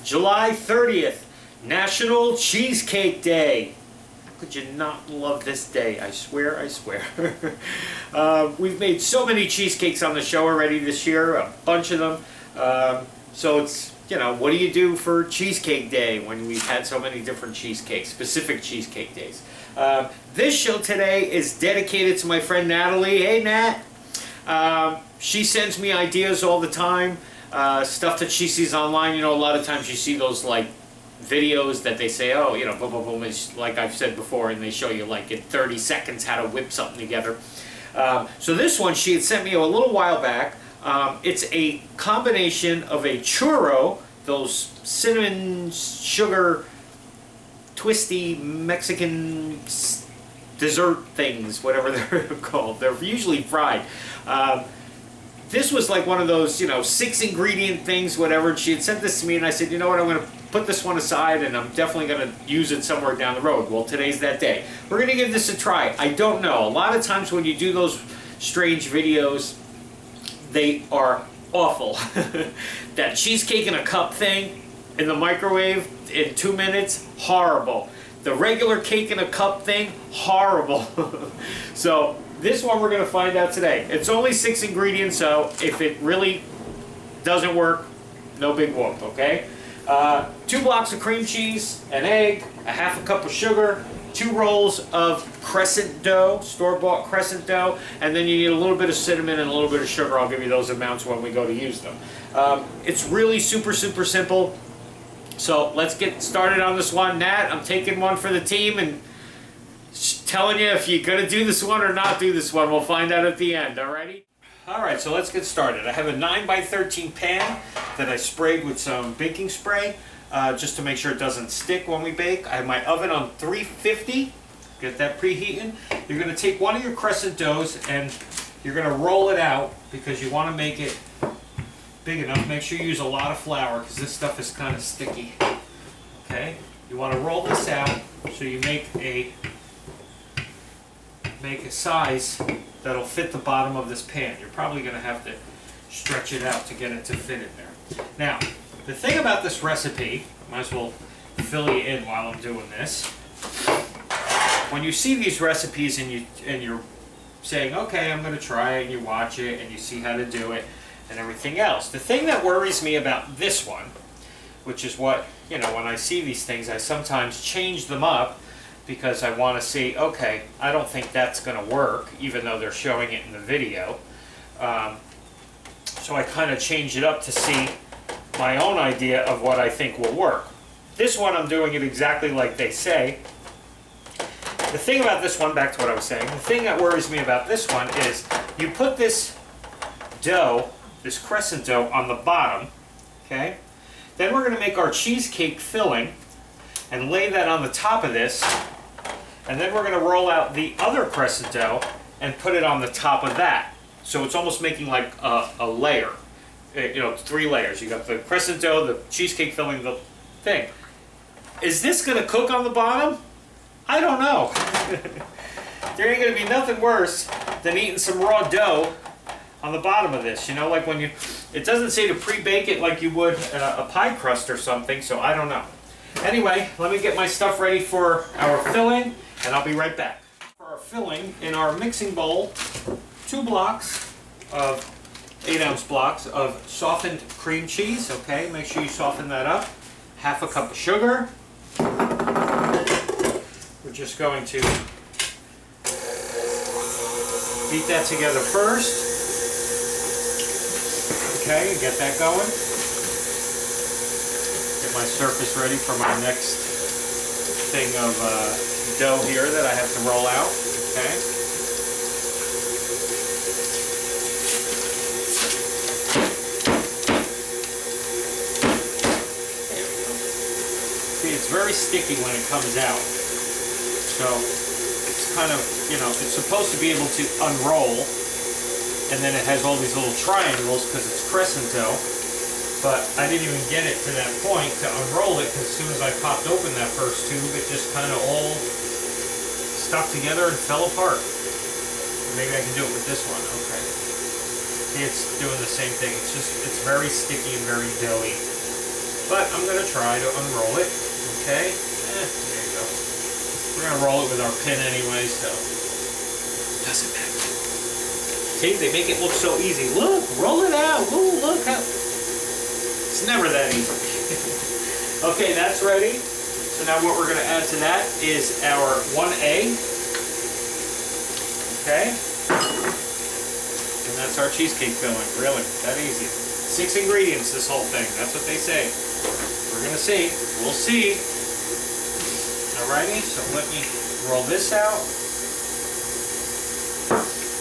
July 30th, National Cheesecake Day. How could you not love this day? I swear, I swear. We've made so many cheesecakes on the show already this year, a bunch of them. So it's, you know, what do you do for Cheesecake Day when we've had so many different cheesecakes, specific cheesecake days? This show today is dedicated to my friend Natalie. Hey, Nat. She sends me ideas all the time, stuff that she sees online. You know, a lot of times you see those like videos that they say, oh, you know, boom, boom, boom, it's like I've said before, and they show you like in 30 seconds how to whip something together. So this one she had sent me a little while back. It's a combination of a churro, those cinnamon sugar twisty Mexican dessert things, whatever they're called. They're usually fried. This was like one of those, you know, 6 ingredient things, whatever. And she had sent this to me, and I said, you know what, I'm going to put this one aside, and I'm definitely going to use it somewhere down the road. Well, today's that day. We're going to give this a try. I don't know. A lot of times when you do those strange videos, they are awful. That cheesecake in a cup thing in the microwave in 2 minutes, horrible. The regular cake in a cup thing, horrible. So this one we're going to find out today. It's only 6 ingredients, so if it really doesn't work, no big whoop, okay? 2 blocks of cream cheese, an egg, a half a cup of sugar, 2 rolls of crescent dough, store-bought crescent dough, and then you need a little bit of cinnamon and a little bit of sugar. I'll give you those amounts when we go to use them. It's really super, super simple. So let's get started on this one. Nat, I'm taking one for the team and telling you if you're going to do this one or not do this one. We'll find out at the end, alrighty? Alright, so let's get started. I have a 9x13 pan that I sprayed with some baking spray just to make sure it doesn't stick when we bake. I have my oven on 350. Get that preheating. You're going to take one of your crescent doughs and you're going to roll it out because you want to make it big enough. Make sure you use a lot of flour because this stuff is kind of sticky. Okay? You want to roll this out so you make a size that'll fit the bottom of this pan. You're probably going to have to stretch it out to get it to fit in there. Now, the thing about this recipe, might as well fill you in while I'm doing this. When you see these recipes and you're saying, okay, I'm going to try it, and you watch it and you see how to do it and everything else. The thing that worries me about this one, which is what, you know, when I see these things, I sometimes change them up because I want to see, okay, I don't think that's going to work, even though they're showing it in the video. So I kind of change it up to see my own idea of what I think will work. This one, I'm doing it exactly like they say. The thing about this one, back to what I was saying, the thing that worries me about this one is you put this dough, this crescent dough, on the bottom, okay? Then we're going to make our cheesecake filling and lay that on the top of this. And then we're going to roll out the other crescent dough and put it on the top of that. So it's almost making like a layer. You know, 3 layers. You got the crescent dough, the cheesecake filling, the thing. Is this going to cook on the bottom? I don't know. There ain't going to be nothing worse than eating some raw dough on the bottom of this. You know, like when you... It doesn't say to pre-bake it like you would a pie crust or something, so I don't know. Anyway, let me get my stuff ready for our filling, and I'll be right back. For our filling, in our mixing bowl, 2 blocks of 8-ounce blocks of softened cream cheese. Okay, make sure you soften that up. Half a cup of sugar. We're just going to beat that together first. Okay, get that going. Get my surface ready for my next thing of dough here that I have to roll out. Okay. See, it's very sticky when it comes out. So it's kind of, you know, it's supposed to be able to unroll, and then it has all these little triangles because it's crescent dough. But I didn't even get it to that point to unroll it because as soon as I popped open that first tube, it just kind of all stuck together and fell apart. Maybe I can do it with this one. Okay. See, it's doing the same thing. It's very sticky and very doughy. but I'm going to try to unroll it. Okay, there you go. We're going to roll it with our pin anyway, so it doesn't matter. See, they make it look so easy. Look, roll it out. Ooh, look how... It's never that easy. Okay, that's ready. So now what we're going to add to that is our 1 egg. Okay. And that's our cheesecake filling. Really, that easy. 6 ingredients, this whole thing. That's what they say. We're going to see. We'll see. Alrighty, so let me roll this out.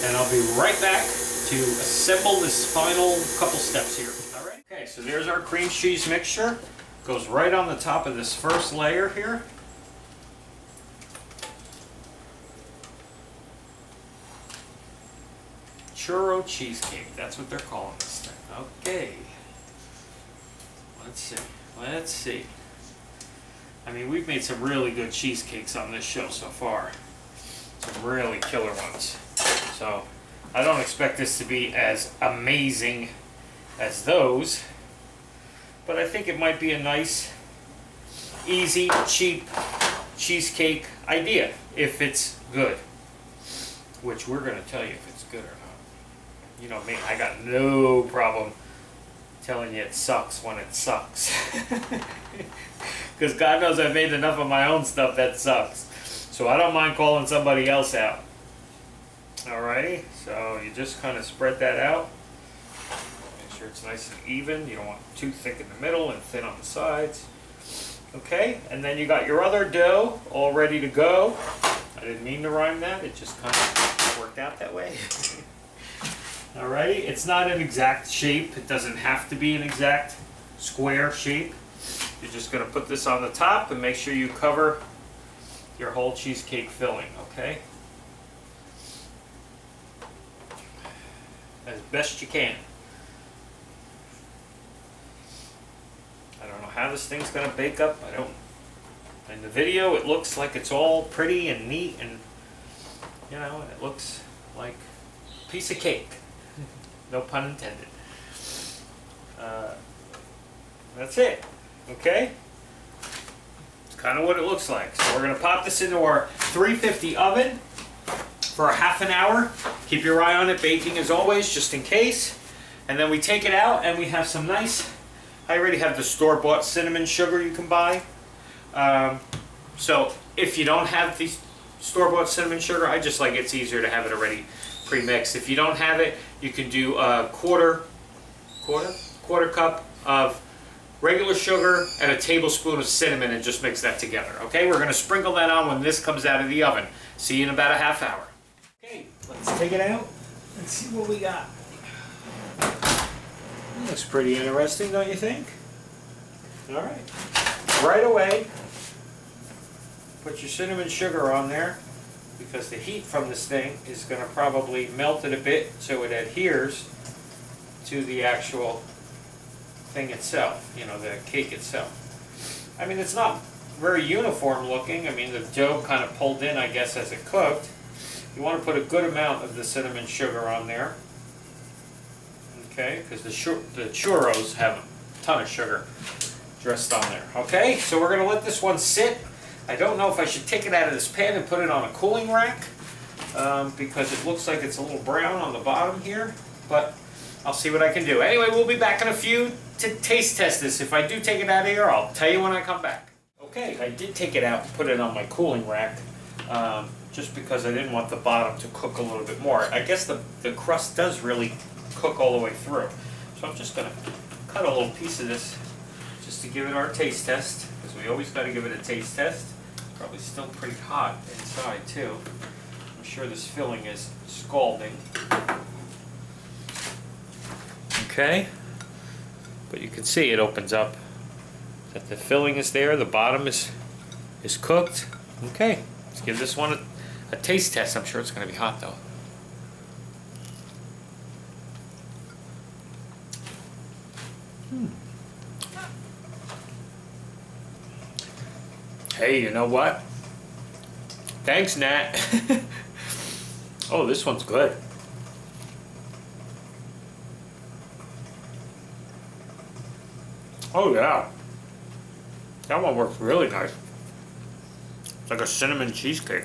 And I'll be right back to assemble this final couple steps here. Alright. Okay, so there's our cream cheese mixture. Goes right on the top of this first layer here. Churro cheesecake, that's what they're calling this thing. Okay. Let's see. Let's see. I mean, we've made some really good cheesecakes on this show so far. Some really killer ones. So, I don't expect this to be as amazing as those. But I think it might be a nice, easy, cheap cheesecake idea if it's good. Which we're going to tell you if it's good or not. You know me, I got no problem telling you it sucks when it sucks. Because God knows I've made enough of my own stuff that sucks. So I don't mind calling somebody else out. Alrighty, so you just kind of spread that out. Make sure it's nice and even. You don't want it too thick in the middle and thin on the sides. Okay, and then you got your other dough all ready to go. I didn't mean to rhyme that, it just kind of worked out that way. Alrighty, it's not an exact shape. It doesn't have to be an exact square shape. You're just going to put this on the top and make sure you cover your whole cheesecake filling, okay? As best you can. I don't know how this thing's going to bake up. I don't. In the video, it looks like it's all pretty and neat, and you know, it looks like a piece of cake. No pun intended. That's it. Okay? It's kind of what it looks like. So we're going to pop this into our 350 oven for a half an hour. Keep your eye on it baking as always, just in case. And then we take it out and we have some nice, I already have the store-bought cinnamon sugar you can buy. So if you don't have the store-bought cinnamon sugar, I just like it's easier to have it already pre-mixed. If you don't have it, you can do a quarter cup of regular sugar and a tablespoon of cinnamon and just mix that together. Okay, we're going to sprinkle that on when this comes out of the oven. See you in about a half hour. Okay, let's take it out and see what we got. Looks pretty interesting, don't you think? All right. Right away, put your cinnamon sugar on there because the heat from this thing is going to probably melt it a bit so it adheres to the actual thing itself, you know, the cake itself. I mean, it's not very uniform looking. I mean, the dough kind of pulled in, I guess, as it cooked. You want to put a good amount of the cinnamon sugar on there. Okay, because the churros have a ton of sugar dressed on there. Okay, so we're going to let this one sit. I don't know if I should take it out of this pan and put it on a cooling rack because it looks like it's a little brown on the bottom here, but I'll see what I can do. Anyway, we'll be back in a few to taste test this. If I do take it out of here, I'll tell you when I come back. Okay, I did take it out and put it on my cooling rack just because I didn't want the bottom to cook a little bit more. I guess the crust does really cook all the way through. So I'm just going to cut a little piece of this just to give it our taste test, because we always got to give it a taste test. Probably still pretty hot inside too. I'm sure this filling is scalding. Okay, but you can see it opens up, that the filling is there, the bottom is cooked. Okay, let's give this one a taste test. I'm sure it's going to be hot though. Hey, you know what? Thanks, Nat. Oh, this one's good. Oh, yeah. That one works really nice. It's like a cinnamon cheesecake.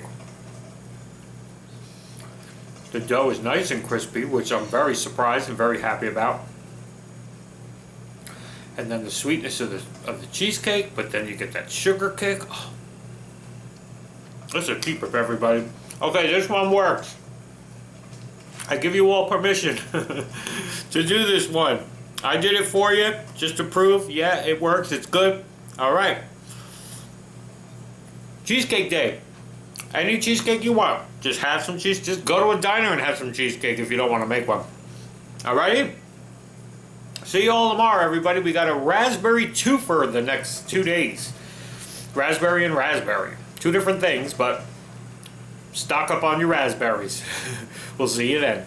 The dough is nice and crispy, which I'm very surprised and very happy about. And then the sweetness of the cheesecake, but then you get that sugar kick. Oh. This is a keeper for everybody. Okay, this one works. I give you all permission to do this one. I did it for you, just to prove, yeah, it works, it's good. All right. Cheesecake Day. Any cheesecake you want. Just have some cheese. Just go to a diner and have some cheesecake if you don't want to make one. Alrighty? See you all tomorrow, everybody. We got a raspberry twofer the next 2 days. Raspberry and raspberry. 2 different things, but stock up on your raspberries. We'll see you then.